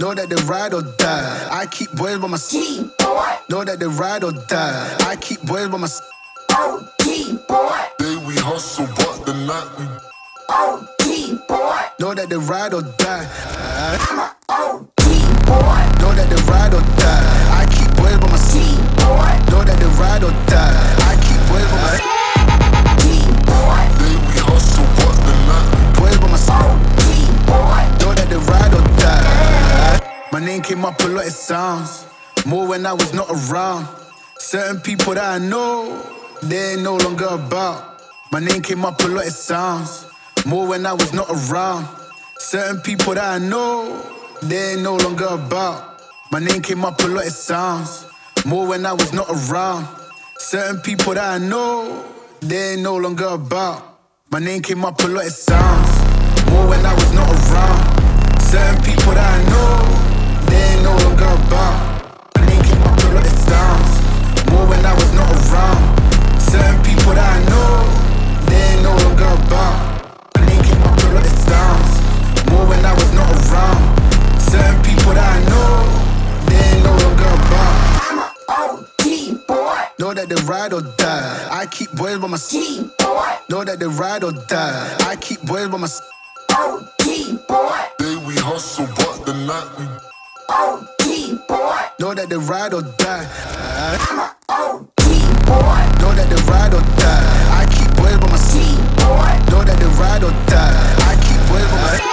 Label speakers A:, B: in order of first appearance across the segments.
A: Know that they ride or die. I keep boys by my side. Know that they ride or die. I keep boys by my side.
B: Day we hustle, but the night we
A: know that they ride or die. Know that they ride or die. I keep boys by my side. Know that they ride or die. I keep boys by my side.
B: Day we hustle, but the night we
A: Boys by my side. Know that they ride or die. My name came up a lot, it sounds more when I was not around. Certain people that I know, they ain't no longer about. My name came up a lot, it sounds more when I was not around. Certain people that I know, they ain't no longer about. My name came up a lot, it sounds more when I was not around. Certain people that I know, they ain't no longer about. My name came up a lot, it sounds more when I was not around. Certain people that I know, they ain't no longer about. My name came up a lot, it sounds more when I was not around. Certain people that I know, they ain't no longer about. My name came up a lot, it sounds more when I was not around. Certain people that I know, they ain't no longer about. I'm a OG boy. Know that they ride or die. I keep boys by my side. Know that they ride or die. I keep boys by my side. OG boy.
B: Day we hustle, but the night we
A: OG boy. Know that they ride or die. I'm a OG boy. Know that they ride or die. I keep boys by my side. Know that they ride or die. I keep boys by my side.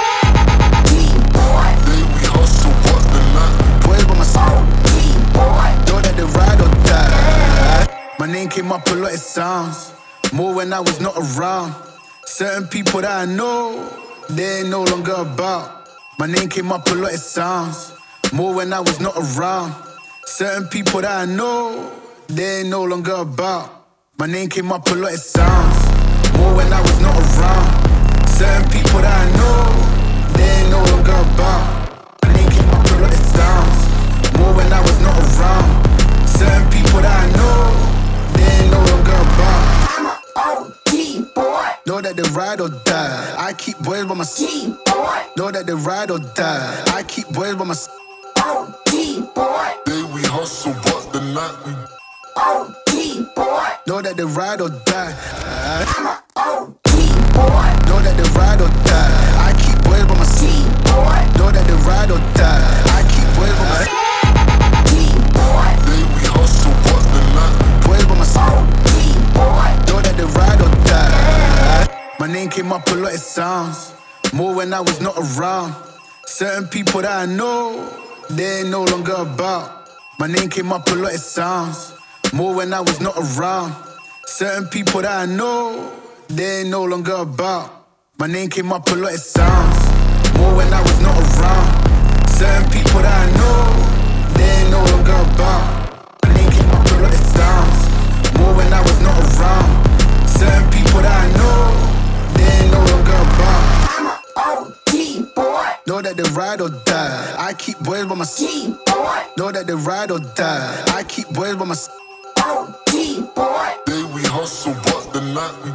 B: Day we hustle, but the night we
A: Boys by my side. Know that they ride or die. My name came up a lot, it sounds more when I was not around. Certain people that I know, they ain't no longer about. My name came up a lot, it sounds more when I was not around. Certain people that I know, they ain't no longer about. My name came up a lot, it sounds more when I was not around. Certain people that I know, they ain't no longer about. My name came up a lot, it sounds more when I was not around. Certain people that I know, they ain't no longer about. I'm a OG boy. Know that they ride or die. I keep boys by my side. Know that they ride or die. I keep boys by my side. OG boy.
B: Day we hustle, but the night we
A: OG boy. Know that they ride or die. I'm a OG boy. Know that they ride or die. I keep boys by my side. Know that they ride or die. I keep boys by my side.
B: Day we hustle, but the night we
A: Boys by my side. Know that they ride or die. My name came up a lot, it sounds more when I was not around. Certain people that I know, they ain't no longer about. My name came up a lot, it sounds more when I was not around. Certain people that I know, they ain't no longer about. My name came up a lot, it sounds more when I was not around. Certain people that I know, they ain't no longer about. My name came up a lot, it sounds more when I was not around. Certain people that I know, they ain't no longer about. I'm a OG boy. Know that they ride or die. I keep boys by my side. Know that they ride or die. I keep boys by my side. OG boy.
B: Day we hustle, but the night we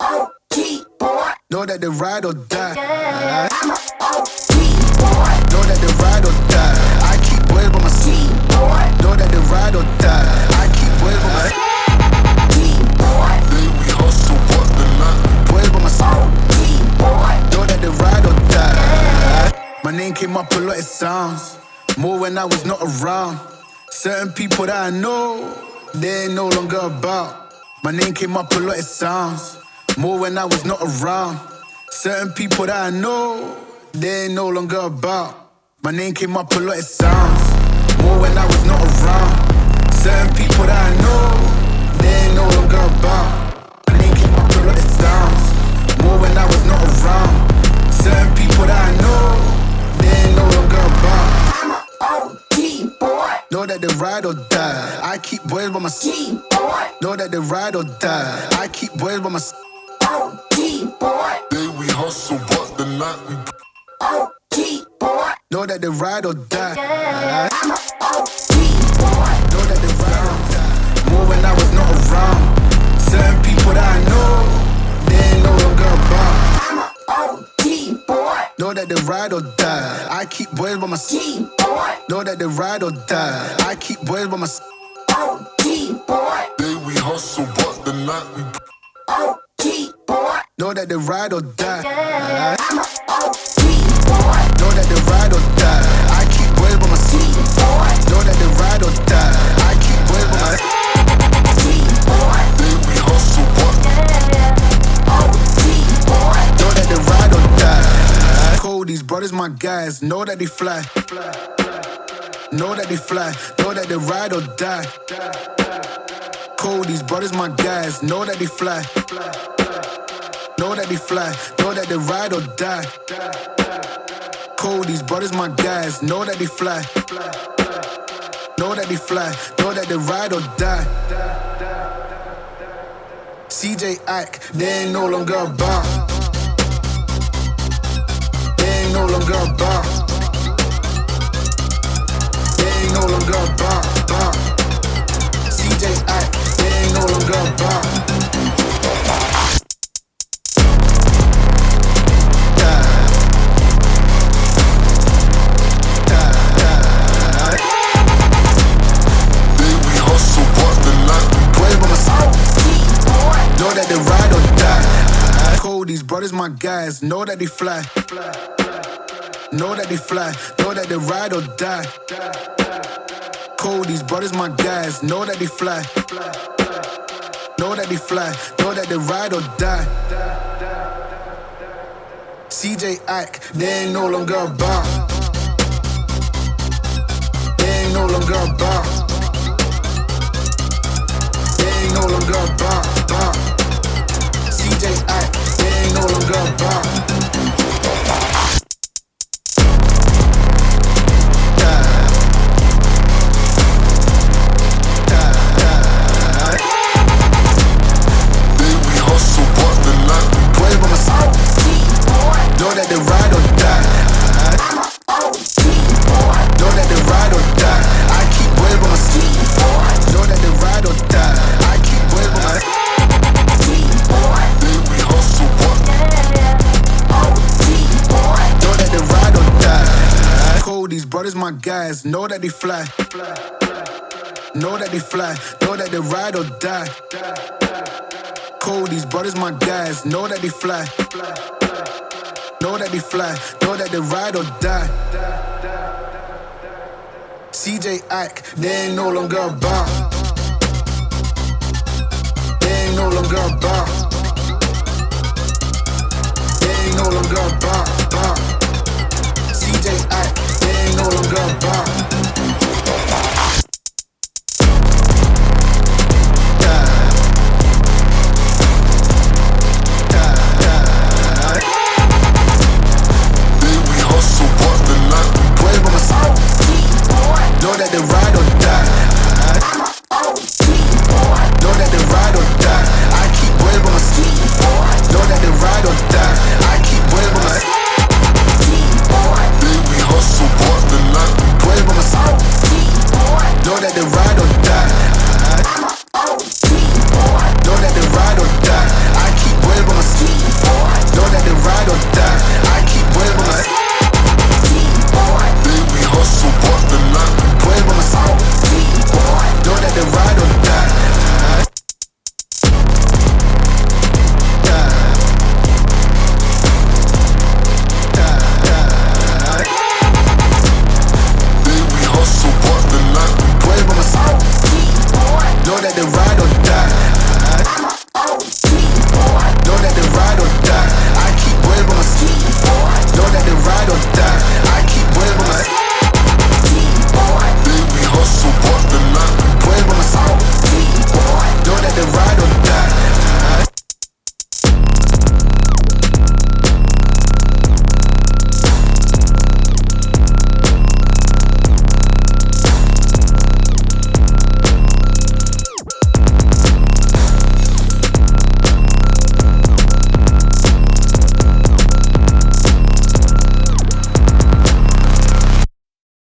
A: OG boy. Know that they ride or die. I'm a OG boy. Know that they ride or die. I keep boys by my side. Know that they ride or die. I keep boys by my side.
B: Day we hustle, but the night we
A: Boys by my side. Know that they ride or die. My name came up a lot, it sounds more when I was not around. Certain people that I know, they ain't no longer about. My name came up a lot, it sounds more when I was not around. Certain people that I know, they ain't no longer about. My name came up a lot, it sounds more when I was not around. Certain people that I know, they ain't no longer about. My name came up a lot, it sounds more when I was not around. Certain people that I know, they ain't no longer about. I'm a OG boy. Know that they ride or die. I keep boys by my side. Know that they ride or die. I keep boys by my side. OG boy.
B: Day we hustle, but the night we
A: OG boy. Know that they ride or die. I'm a OG boy. Know that they ride or die. More when I was not around. Certain people that I know, they ain't no longer about. I'm a OG boy. Know that they ride or die. I keep boys by my side. Know that they ride or die. I keep boys by my side.
B: Day we hustle, but the night we
A: Know that they ride or die. Know that they ride or die. I keep boys by my side. Know that they ride or die. I keep boys by my side.
B: Day we hustle, but
A: Know that they ride or die. Cold, these brothers my guys. Know that they fly. Know that they fly. Know that they ride or die. Cold, these brothers my guys. Know that they fly. Know that they fly. Know that they ride or die. Cold, these brothers my guys. Know that they fly. Know that they fly. Know that they ride or die. CJ Ike, they ain't no longer about. They ain't no longer about. They ain't no longer about. CJ Ike, they ain't no longer about.
B: day we hustle, but the night we
A: Boys by my side. Know that they ride or die. Cold, these brothers my guys. Know that they fly. Know that they fly. Know that they ride or die. Cold, these brothers my guys. Know that they fly. Know that they fly. Know that they ride or die. CJ Ike, they ain't no longer about. They ain't no longer about. They ain't no longer about. CJ Ike, they ain't no longer about.
B: day we hustle, but the night we
A: Boys by my side. Know that they ride or die. Know that they ride or die. I keep boys by my side. Know that they ride or die. I keep boys by my side.
B: day we hustle, but
A: Know that they ride or die. Cold, these brothers my guys. Know that they fly. Know that they fly. Know that they ride or die. Cold, these brothers my guys. Know that they fly. Know that they fly. Know that they ride or die. CJ Ike, they ain't no longer about. They ain't no longer about. They ain't no longer about.